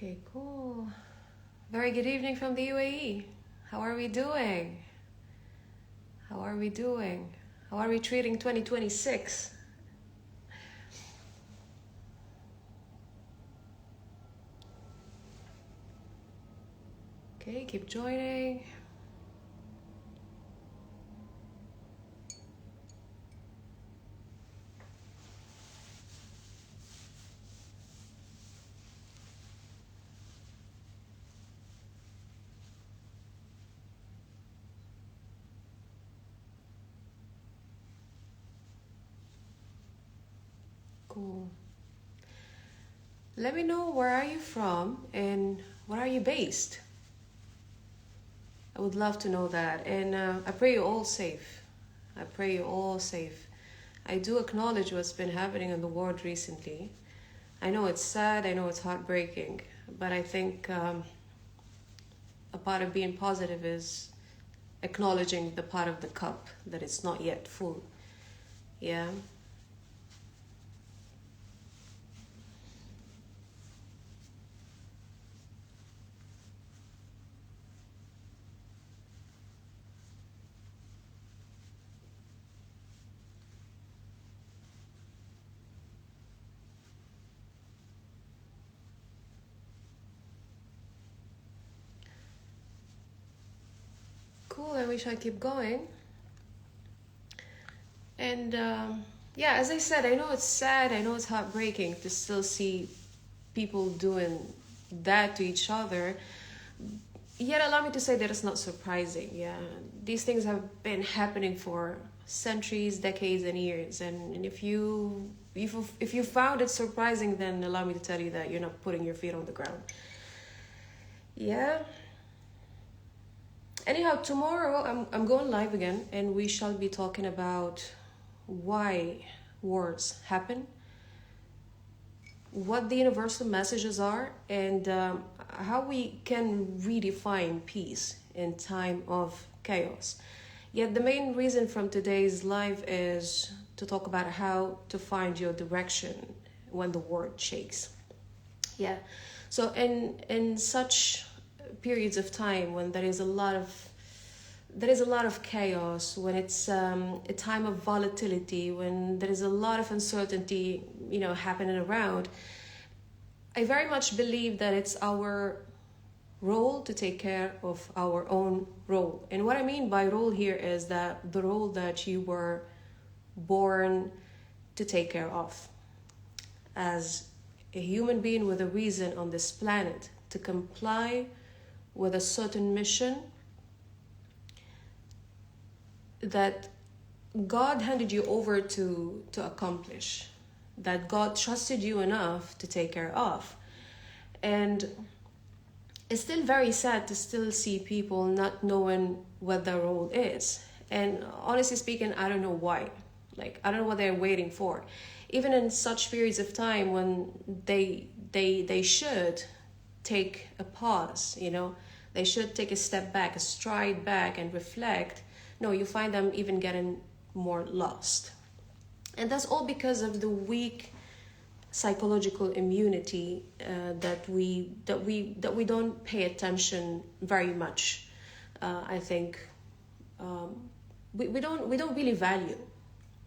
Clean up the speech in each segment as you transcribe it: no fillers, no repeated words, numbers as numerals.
Okay, cool. Very good evening from the UAE. How are we doing? How are we doing? How are we treating 2026? Okay, keep joining. Cool. Let me know where are you from and where are you based? I would love to know that. And I pray you're all safe. I pray you're all safe. I do acknowledge what's been happening in the world recently. I know it's sad, I know it's heartbreaking, but I think a part of being positive is acknowledging the part of the cup that it's not yet full. Yeah. Cool, I wish I keep going. And yeah, as I said, I know it's sad, I know it's heartbreaking to still see people doing that to each other. Yet allow me to say that it's not surprising. Yeah, these things have been happening for centuries, decades, and years. And if you found it surprising, then allow me to tell you that you're not putting your feet on the ground. Yeah. Anyhow, tomorrow I'm going live again, and we shall be talking about why wars happen, what the universal messages are, and how we can redefine peace in time of chaos. Yet the main reason from today's live is to talk about how to find your direction when the world shakes. Yeah. So in such periods of time when there is a lot of chaos, when it's a time of volatility, when there is a lot of uncertainty, happening around, I very much believe that it's our role to take care of our own role. And what I mean by role here is that the role that you were born to take care of as a human being with a reason on this planet, to comply with a certain mission that God handed you over to accomplish, that God trusted you enough to take care of. And it's still very sad to still see people not knowing what their role is. And honestly speaking, I don't know why. I don't know what they're waiting for. Even in such periods of time when they should take a pause, they should take a step back, a stride back, and reflect. No, you find them even getting more lost. And that's all because of the weak psychological immunity that we don't pay attention very much. I think we don't really value.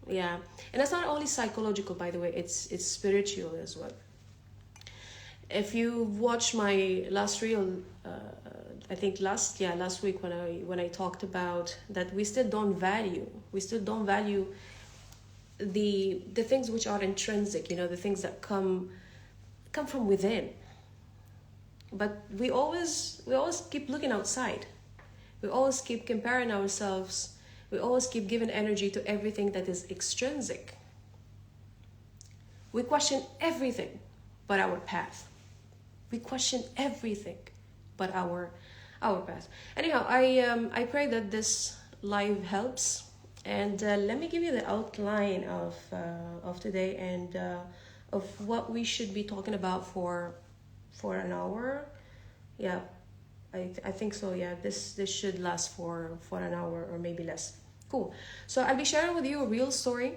Yeah, and that's not only psychological, by the way. It's spiritual as well. If you watch my last reel, I think last week when I talked about that, we still don't value the things which are intrinsic, the things that come from within. But we always keep looking outside. We always keep comparing ourselves. We always keep giving energy to everything that is extrinsic. We question everything but our path. We question everything but our path. Anyhow, I pray that this live helps. And let me give you the outline of today and of what we should be talking about for an hour. Yeah, I think so. Yeah, this should last for an hour or maybe less. Cool. So I'll be sharing with you a real story.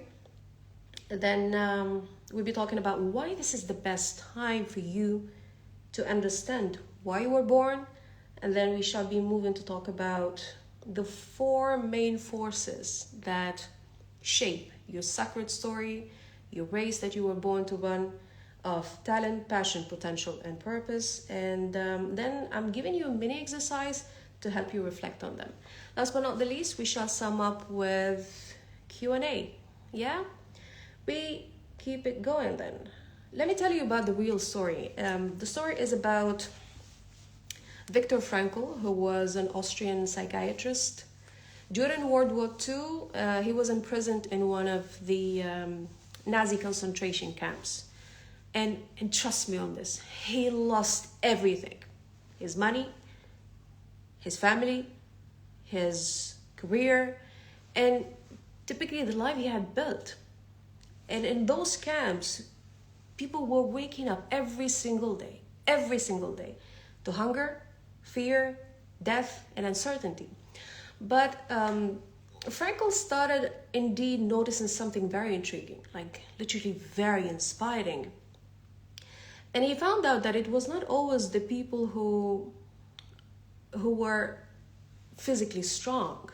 Then we'll be talking about why this is the best time for you to understand why you were born, and then we shall be moving to talk about the four main forces that shape your sacred story, your race that you were born to run, of talent, passion, potential, and purpose. And then I'm giving you a mini exercise to help you reflect on them. Last but not the least, we shall sum up with Q&A. Yeah? We keep it going then. Let me tell you about the real story. The story is about Viktor Frankl, who was an Austrian psychiatrist. During World War II, he was imprisoned in one of the Nazi concentration camps. And trust me on this, he lost everything. His money, his family, his career, and typically the life he had built. And in those camps, people were waking up every single day, to hunger, fear, death, and uncertainty. But Frankl started indeed noticing something very intriguing, like literally very inspiring. And he found out that it was not always the people who were physically strong,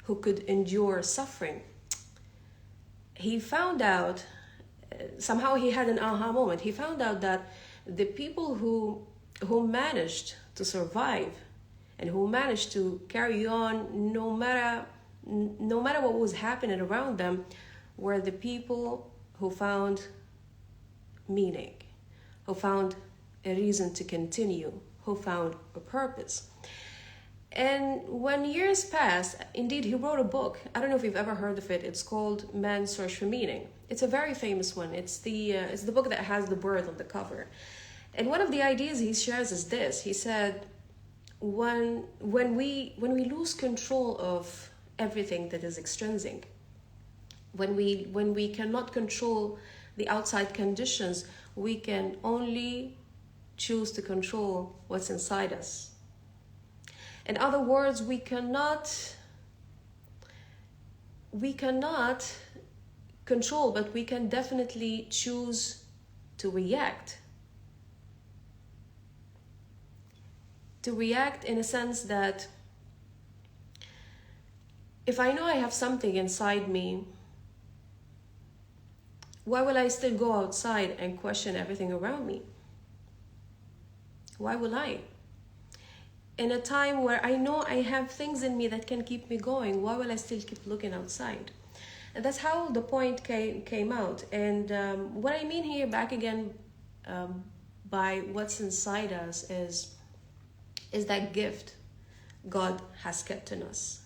who could endure suffering. He found out, somehow he had an aha moment. He found out that the people who managed to survive and who managed to carry on no matter what was happening around them were the people who found meaning, who found a reason to continue, who found a purpose. And when years passed, indeed, he wrote a book. I don't know if you've ever heard of it. It's called Man's Search for Meaning. It's a very famous one. It's the book that has the bird on the cover. And one of the ideas he shares is this. He said, when we lose control of everything that is extrinsic, when we cannot control the outside conditions, we can only choose to control what's inside us. In other words, we cannot control, but we can definitely choose to react. To react in a sense that if I know I have something inside me, why will I still go outside and question everything around me? Why will I? In a time where I know I have things in me that can keep me going, why will I still keep looking outside? And that's how the point came out. And what I mean here, back again, by what's inside us is that gift God has kept in us.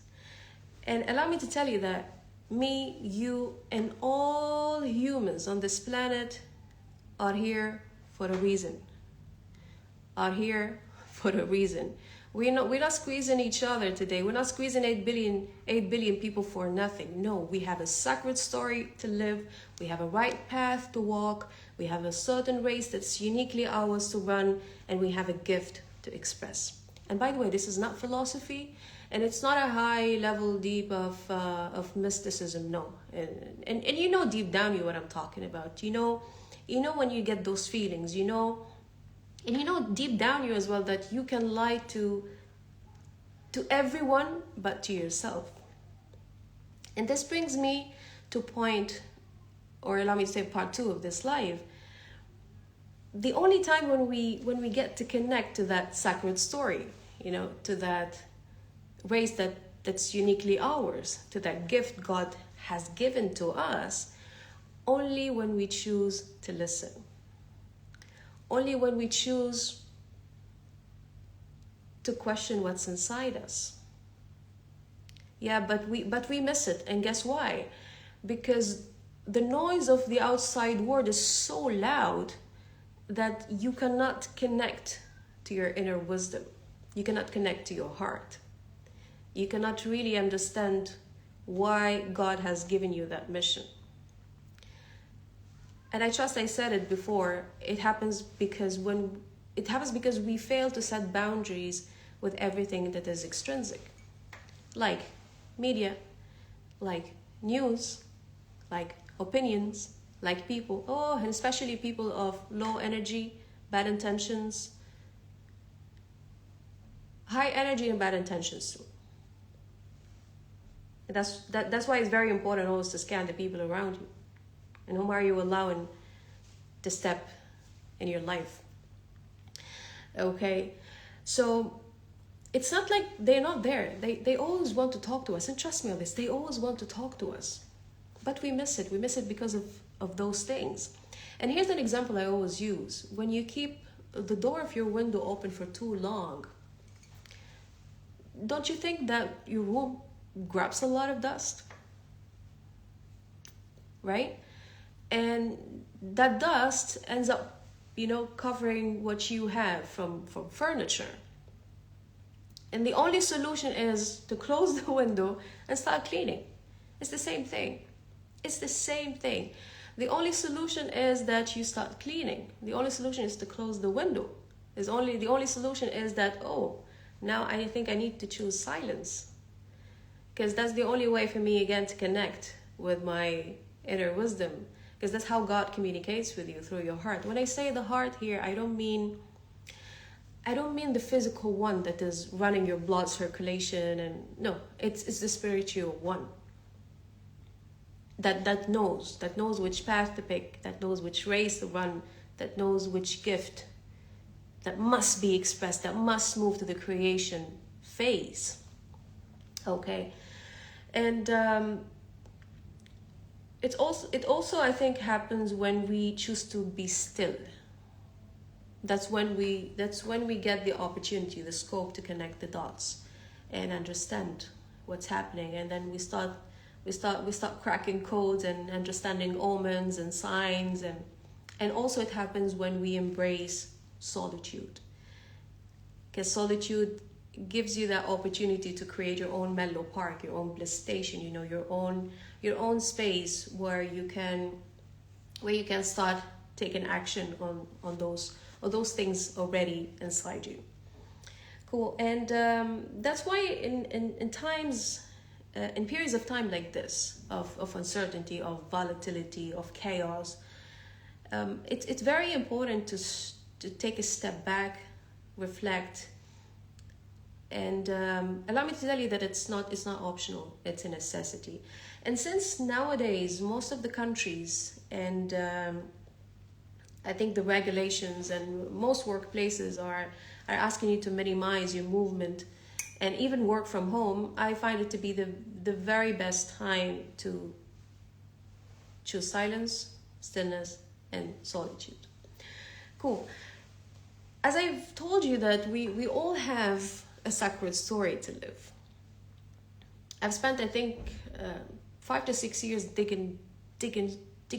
And allow me to tell you that me, you, and all humans on this planet are here for a reason. Are here for a reason. We're not squeezing each other today. We're not squeezing 8 billion people for nothing. No, we have a sacred story to live. We have a right path to walk. We have a certain race that's uniquely ours to run, and we have a gift to express. And by the way, this is not philosophy, and it's not a high level deep of mysticism. No, and you know deep down you what I'm talking about. You know when you get those feelings. And you know deep down you as well that you can lie to everyone but to yourself. And this brings me to point, or allow me to say part 2 of this live. The only time when we get to connect to that sacred story, to that race that's uniquely ours, to that gift God has given to us, only when we choose to listen. Only when we choose to question what's inside us. Yeah, but we miss it. And guess why? Because the noise of the outside world is so loud that you cannot connect to your inner wisdom. You cannot connect to your heart. You cannot really understand why God has given you that mission. And I trust I said it before, it happens because we fail to set boundaries with everything that is extrinsic. Like media, like news, like opinions, like people. Oh, and especially people of low energy, bad intentions, high energy and bad intentions too. That's why it's very important always to scan the people around you. And whom are you allowing to step in your life? Okay, so it's not like they're not there. They always want to talk to us. And trust me on this, they always want to talk to us. But we miss it. We miss it because of those things. And here's an example I always use. When you keep the door of your window open for too long, don't you think that your room grabs a lot of dust? Right? And that dust ends up, covering what you have from furniture. And the only solution is to close the window and start cleaning. It's the same thing. It's the same thing. The only solution is that you start cleaning. The only solution is to close the window. The only solution is that, now I think I need to choose silence. Because that's the only way for me, again, to connect with my inner wisdom. Because that's how God communicates with you, through your heart. When I say the heart here, I don't mean the physical one that is running your blood circulation, and no, it's the spiritual one. That knows which path to pick, that knows which race to run, that knows which gift that must be expressed, that must move to the creation phase. Okay, and it also I think happens when we choose to be still. That's when we get the opportunity, the scope to connect the dots and understand what's happening, and then we start cracking codes and understanding omens and signs, and also it happens when we embrace solitude, because solitude gives you that opportunity to create your own mellow park, your own bliss station, your own space where you can start taking action on those things already inside you. Cool. And that's why in times, in periods of time like this, of uncertainty, of volatility, of chaos, it's very important to take a step back, reflect, and allow me to tell you that it's not optional, it's a necessity. And since nowadays most of the countries and I think the regulations and most workplaces are asking you to minimize your movement and even work from home, I find it to be the very best time to choose silence, stillness, and solitude. Cool. As I've told you that we all have a sacred story to live. I've spent, I think, 5 to 6 years digging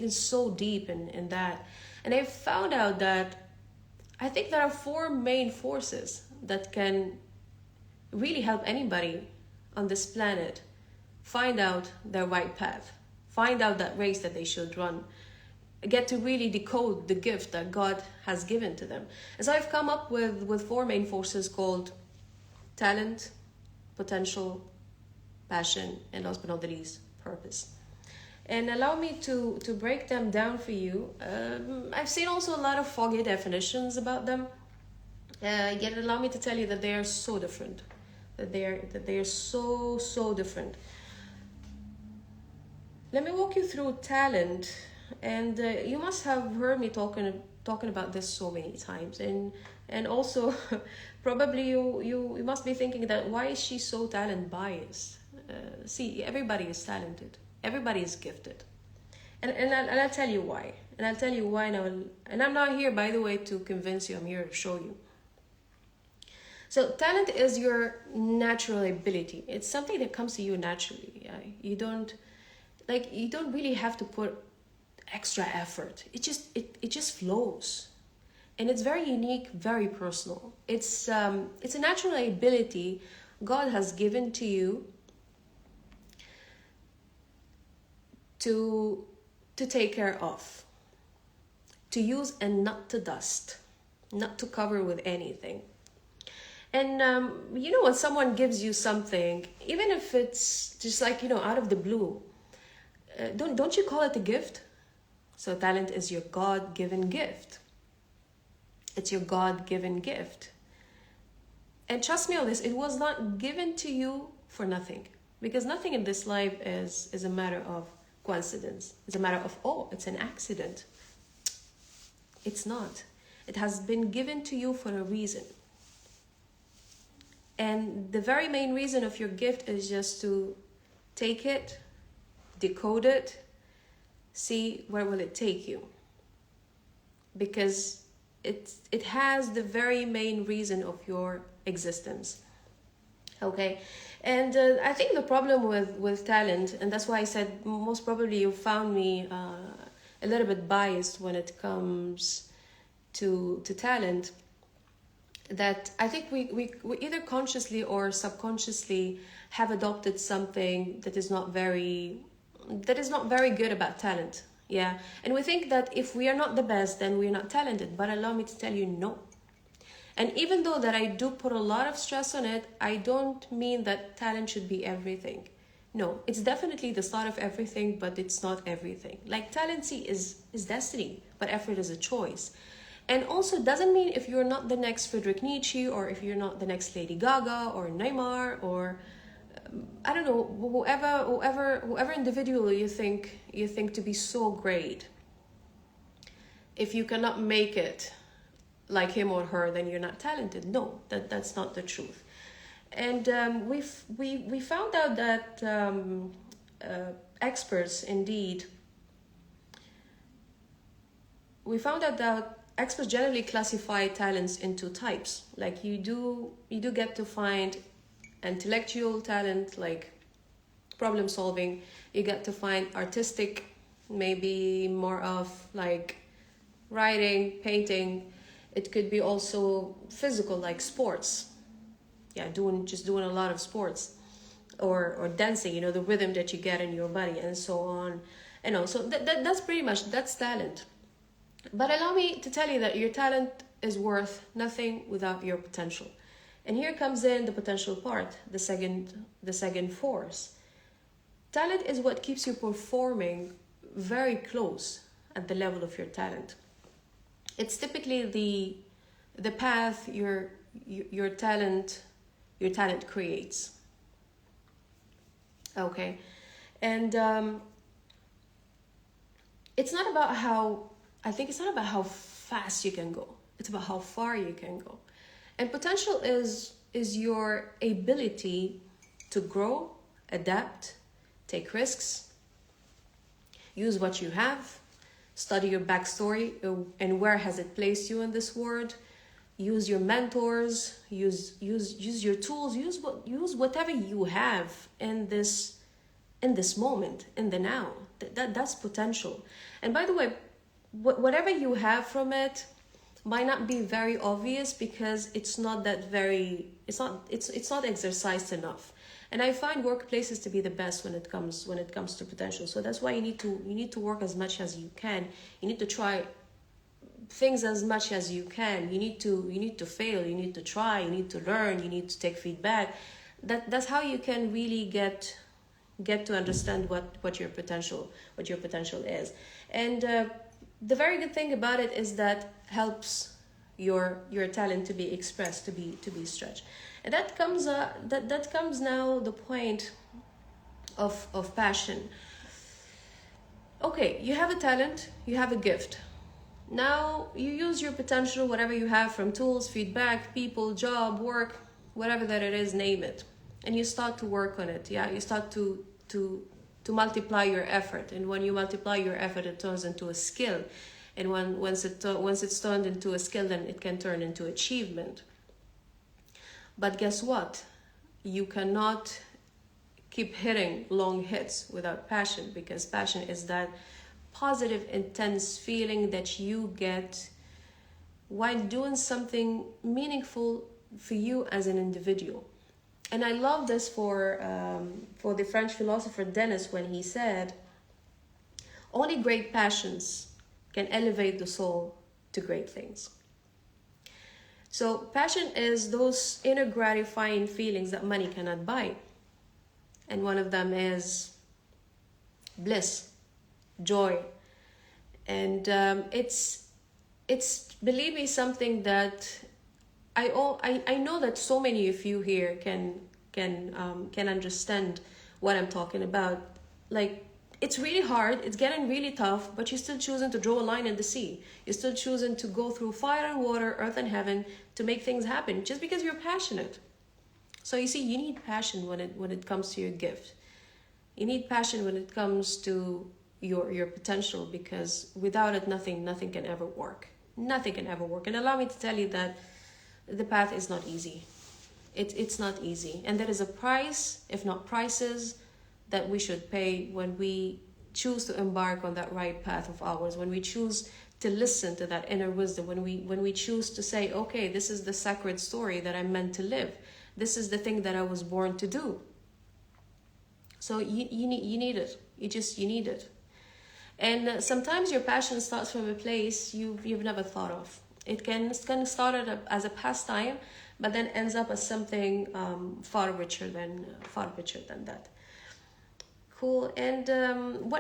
so deep in that. And I found out that I think there are 4 main forces that can really help anybody on this planet find out their right path, find out that race that they should run, get to really decode the gift that God has given to them. And so I've come up with 4 main forces called talent, potential, passion, and last but not the least, purpose. And allow me to break them down for you. I've seen also a lot of foggy definitions about them. Yet allow me to tell you that they are so different. That they are so different. Let me walk you through talent. And you must have heard me talking about this so many times. And also, probably you must be thinking that why is she so talent biased? See, everybody is talented. Everybody is gifted. And I'll tell you why. And I'll tell you why now. And I'm not here, by the way, to convince you. I'm here to show you. So talent is your natural ability. It's something that comes to you naturally. You don't really have to put extra effort. It just flows. And it's very unique, very personal. It's a natural ability God has given to you to take care of, to use and not to dust, not to cover with anything. And when someone gives you something, even if it's just like out of the blue, don't you call it a gift? So talent is your God-given gift. It's your God-given gift. And trust me on this, it was not given to you for nothing. Because nothing in this life is a matter of coincidence. It's a matter of, oh, it's an accident. It's not. It has been given to you for a reason. And the very main reason of your gift is just to take it, decode it, see where will it take you. Because it has the very main reason of your existence. Okay, and I think the problem with talent, and that's why I said most probably you found me a little bit biased when it comes to talent, that I think we either consciously or subconsciously have adopted something that is not very good about talent. Yeah, and we think that if we are not the best, then we're not talented. But allow me to tell you, no. And even though that I do put a lot of stress on it, I don't mean that talent should be everything. No, it's definitely the start of everything, but it's not everything. Like talent is destiny, but effort is a choice. And also doesn't mean if you're not the next Friedrich Nietzsche, or if you're not the next Lady Gaga or Neymar, or I don't know, whoever individual you think to be so great. If you cannot make it like him or her, then you're not talented. No, that's not the truth. And we found out that experts indeed. We found out that experts generally classify talents into types. Like you do get to find intellectual talent, like problem solving. You get to find artistic, maybe more of like writing, painting. It could be also physical, like sports. Yeah, doing a lot of sports, or dancing. You know, the rhythm that you get in your body, and so on. You know, so that's pretty much that's talent. But allow me to tell you that your talent is worth nothing without your potential. And here comes in the potential part, the second force. Talent is what keeps you performing very close at the level of your talent. It's typically the path your talent creates. Okay, and it's not about it's not about how fast you can go. It's about how far you can go. And potential is your ability to grow, adapt, take risks, use what you have, study your backstory and where has it placed you in this world, use your mentors, use your tools, use whatever you have in this moment, in the now. That's potential. And by the way, whatever you have from it might not be very obvious because it's not exercised enough. And I find workplaces to be the best when it comes to potential. So that's why you need to work as much as you can. You need to try things as much as you can. You need to fail, you need to try, you need to learn, you need to take feedback. That's how you can really get to understand what your potential is. And the very good thing about it is that helps your talent to be expressed, to be stretched. And that comes now the point of passion. Okay, you have a talent, you have a gift. Now you use your potential, whatever you have from tools, feedback, people, job, work, whatever that it is, name it. And you start to work on it. Yeah, you start to multiply your effort. And when you multiply your effort, it turns into a skill. And once it's turned into a skill, then it can turn into achievement. But guess what? You cannot keep hitting long hits without passion, because passion is that positive, intense feeling that you get while doing something meaningful for you as an individual. And I love this for the French philosopher Denis when he said, only great passions can elevate the soul to great things. So passion is those inner gratifying feelings that money cannot buy. And one of them is bliss, joy. And it's believe me, something that I know that so many of you here can understand what I'm talking about. Like, it's really hard, it's getting really tough, but you're still choosing to draw a line in the sea. You're still choosing to go through fire and water, earth and heaven, to make things happen, just because you're passionate. So you see, you need passion when it comes to your gift. You need passion when it comes to your potential, because without it, nothing can ever work. Nothing can ever work. And allow me to tell you that the path is not easy. It's not easy. And there is a price, if not prices, that we should pay when we choose to embark on that right path of ours, when we choose to listen to that inner wisdom, when we choose to say, okay, this is the sacred story that I'm meant to live. This is the thing that I was born to do. So you need it. You need it. And sometimes your passion starts from a place you've never thought of. It can start as a pastime, but then ends up as something far richer than that. Cool. And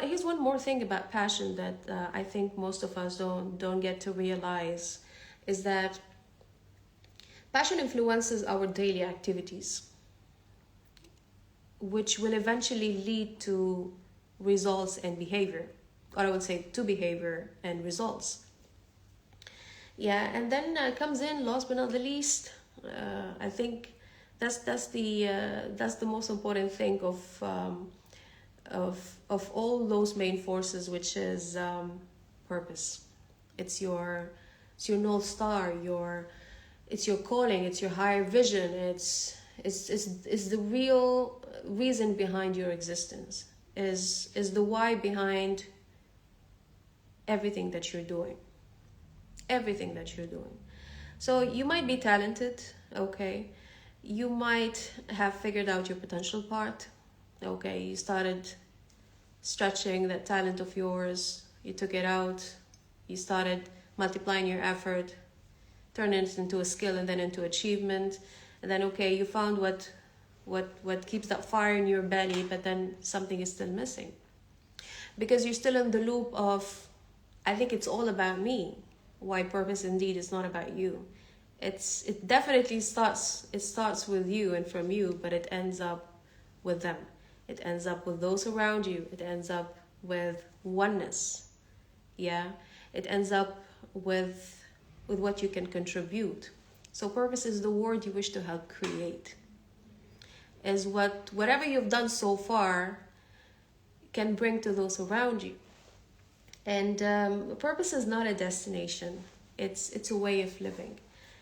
here's one more thing about passion that I think most of us don't get to realize, is that passion influences our daily activities, which will eventually lead to results and behavior, or I would say to behavior and results. Yeah, and then comes in, last but not the least, I think that's the most important thing of all those main forces, which is purpose. It's your North Star, it's your calling, it's your higher vision, it's the real reason behind your existence, is the why behind everything that you're doing. So you might be talented, okay, you might have figured out your potential part, okay, you started stretching that talent of yours, you took it out, you started multiplying your effort, turning it into a skill and then into achievement, and then okay, you found what keeps that fire in your belly, but then something is still missing, because you're still in the loop of, I think it's all about me. Why purpose indeed is not about you. It definitely starts with you and from you, but it ends up with them. It ends up with those around you. It ends up with oneness. Yeah, it ends up with what you can contribute. So purpose is the word you wish to help create. Is whatever you've done so far can bring to those around you. And purpose is not a destination. It's a way of living.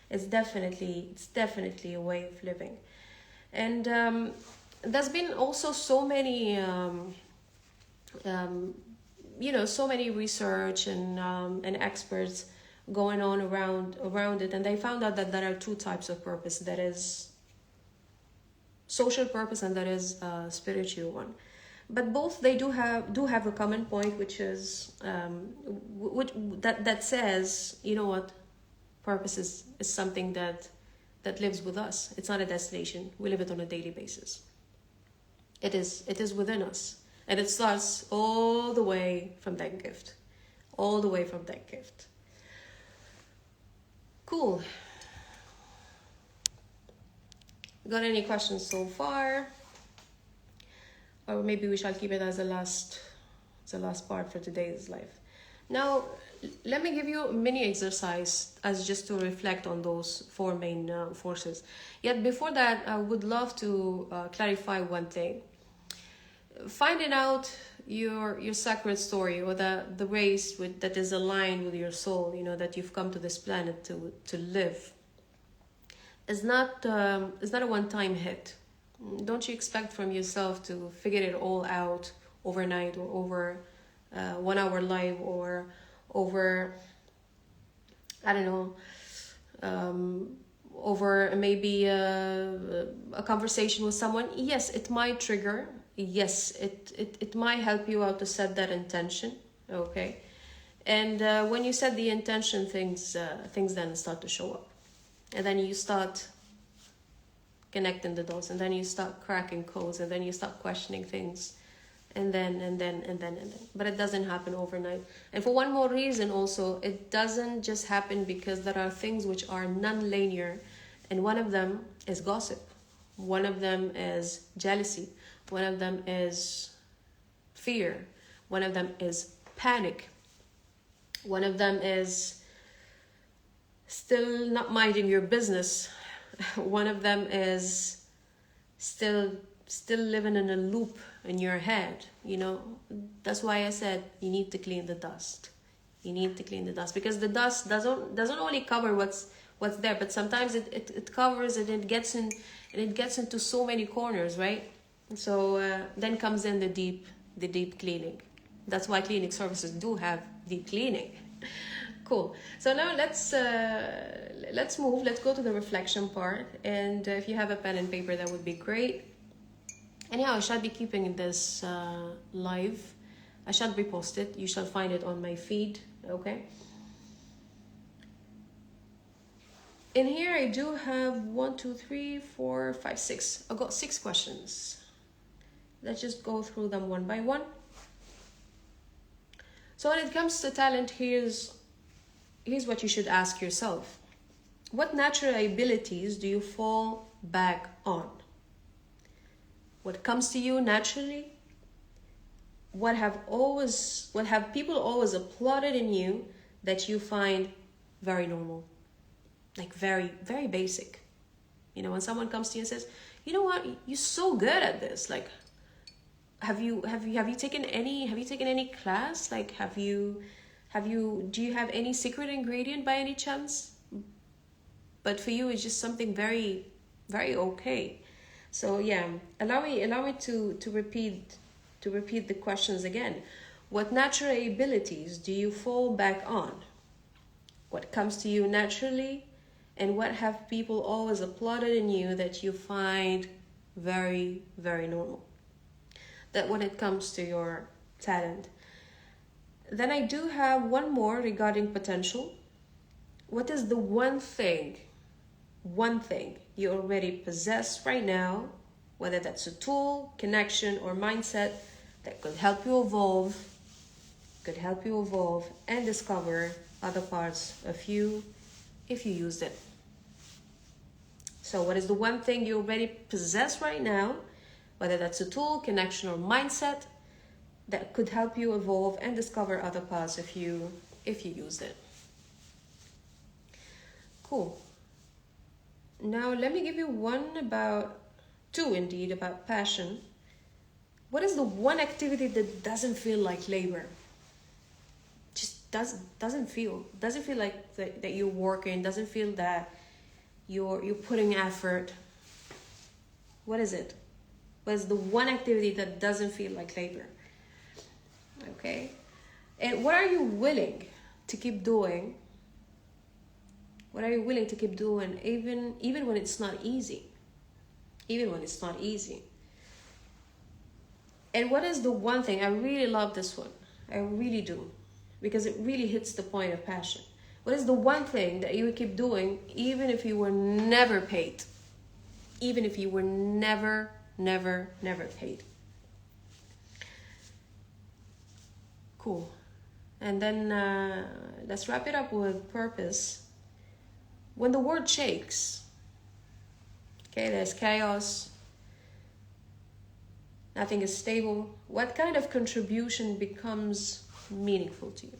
It's definitely a way of living. And there's been also so many so many research and experts going on around it, and they found out that there are two types of purpose. That is social purpose, and that is spiritual one. But both, they do have a common point, which is that says, you know what, purpose is something that lives with us. It's not a destination. We live it on a daily basis. It is within us, and it starts all the way from that gift, Cool. Got any questions so far? Or maybe we shall keep it as the last part for today's life. Now, let me give you a mini exercise as just to reflect on those four main forces. Yet before that, I would love to clarify one thing. Finding out your sacred story, or the race that is aligned with your soul, that you've come to this planet to live, is not a one-time hit. Don't you expect from yourself to figure it all out overnight, or over 1 hour live, or over, I don't know, over maybe a conversation with someone. Yes, it might trigger. Yes, it might help you out to set that intention. Okay, and when you set the intention, things then start to show up, and then you start connecting the dots, and then you start cracking codes, and then you start questioning things, and then. But it doesn't happen overnight. And for one more reason also, it doesn't just happen because there are things which are non-linear, And one of them is gossip. One of them is jealousy. One of them is fear. One of them is panic. One of them is still not minding your business. One of them is still living in a loop in your head. That's why I said you need to clean the dust. You need to clean the dust, because the dust doesn't only cover what's there, but sometimes it covers and it gets into so many corners, right? So then comes in the deep cleaning. That's why cleaning services do have deep cleaning. Cool. So now let's move. Let's go to the reflection part. And if you have a pen and paper, that would be great. Anyhow, I shall be keeping this live. I shall repost it. You shall find it on my feed. Okay. In here, I do have 1, 2, 3, 4, 5, 6. I've got 6 questions. Let's just go through them one by one. So when it comes to talent, here's what you should ask yourself. What natural abilities do you fall back on? What comes to you naturally? What have people always applauded in you that you find very normal? Like very, very basic. When someone comes to you and says, you know what, you're so good at this. Like, have you taken any class? Like, do you have any secret ingredient by any chance? But for you, it's just something very, very okay. So yeah, allow me to repeat the questions again. What natural abilities do you fall back on? What comes to you naturally? And what have people always applauded in you that you find very, very normal? That when it comes to your talent. Then I do have one more regarding potential. What is the one thing you already possess right now, whether that's a tool, connection, or mindset that could help you evolve and discover other parts of you if you used it? So what is the one thing you already possess right now, whether that's a tool, connection, or mindset that could help you evolve and discover other parts of you if you use it? Cool. Now let me give you two about passion. What is the one activity that doesn't feel like labor? Just doesn't feel like that you're working, doesn't feel that you're putting effort. What is it? What is the one activity that doesn't feel like labor? Okay. And what are you willing to keep doing? What are you willing to keep doing even when it's not easy? Even when it's not easy. And what is the one thing? I really love this one. I really do. Because it really hits the point of passion. What is the one thing that you would keep doing even if you were never paid? Even if you were never paid. Cool. And then let's wrap it up with purpose. When the world shakes, okay, there's chaos, nothing is stable, what kind of contribution becomes meaningful to you?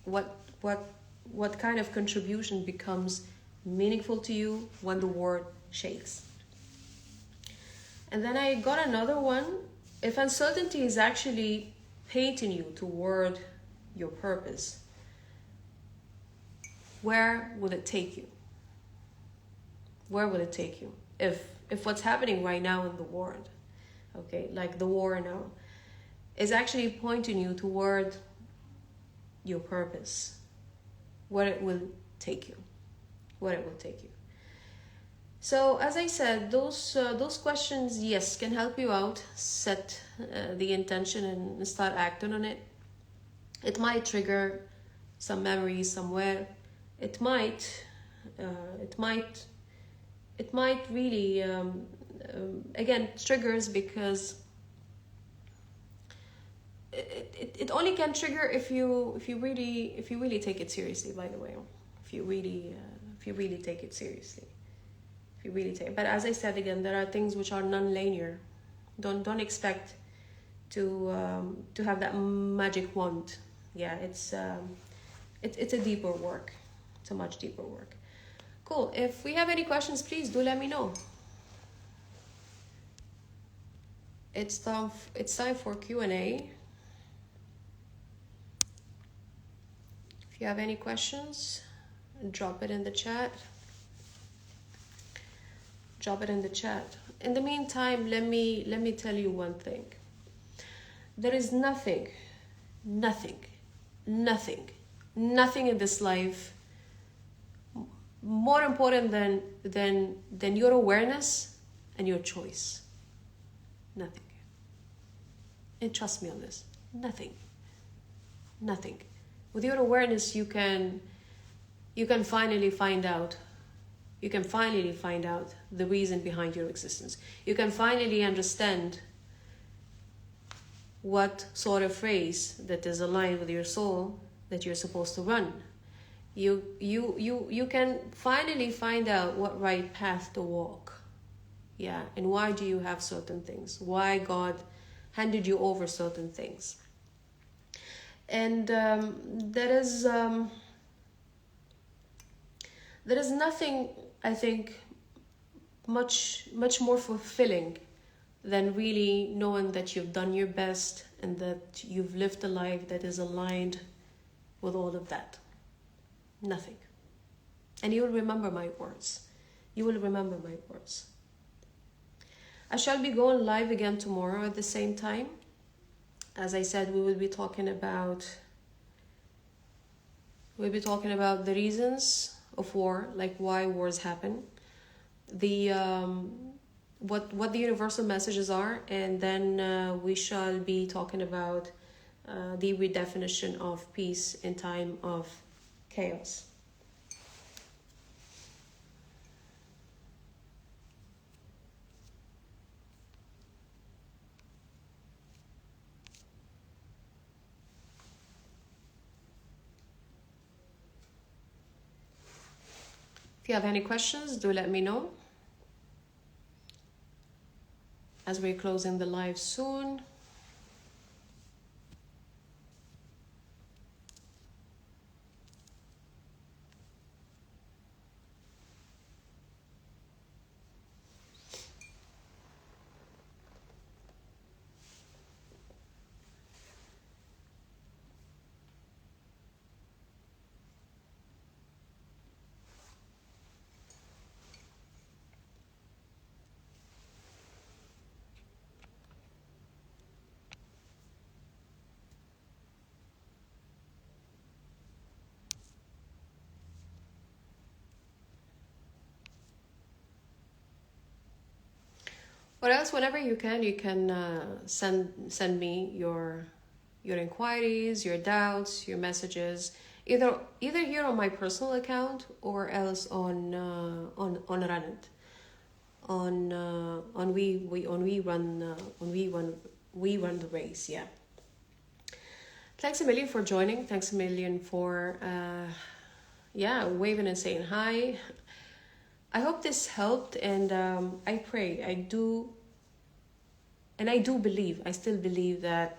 What kind of contribution becomes meaningful to you when the world shakes? And then I got another one. If uncertainty is actually painting you toward your purpose, where will it take you? Where will it take you? If what's happening right now in the world, okay, like the war now, is actually pointing you toward your purpose, where it will take you. Where it will take you. So as I said, those questions, yes, can help you out, set the intention and start acting on it. It might trigger some memories somewhere. It might really again triggers, because it only can trigger if you really take it seriously. By the way, if you really if you really take it seriously. If you really take, but as I said again, there are things which are non-linear. Don't expect to have that magic wand. Yeah, it's a deeper work. It's a much deeper work. Cool. If we have any questions, please do let me know. It's time for Q&A. If you have any questions, drop it in the chat. Drop it in the chat. In the meantime, let me tell you one thing. There is nothing in this life more important than your awareness and your choice. Nothing. And trust me on this. Nothing. With your awareness, you can finally find out. You can finally find out the reason behind your existence. You can finally understand what sort of race that is aligned with your soul that you're supposed to run. You can finally find out what right path to walk. Yeah, and why do you have certain things? Why God handed you over certain things? And there is nothing, I think, much more fulfilling than really knowing that you've done your best and that you've lived a life that is aligned with all of that. Nothing. And you will remember my words. You will remember my words. I shall be going live again tomorrow at the same time. As I said, we will be talking about the reasons of war, like why wars happen, what the universal messages are, and then we shall be talking about the redefinition of peace in time of chaos. If you have any questions, do let me know. As we're closing the live soon. Or else, whenever you can send me your inquiries, your doubts, your messages, either here on my personal account or else on Ranit, on we run the race. Yeah. Thanks a million for joining. Thanks a million for waving and saying hi. I hope this helped, and I pray, I believe, I still believe that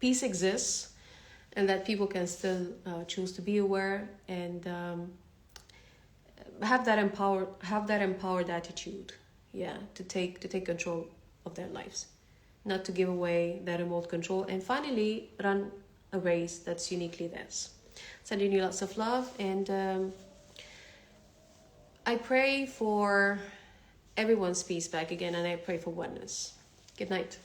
peace exists and that people can still choose to be aware and have that empowered attitude, to take control of their lives, not to give away that remote control, and finally run a race that's uniquely theirs. Sending you lots of love, and I pray for everyone's peace back again, and I pray for oneness. Good night.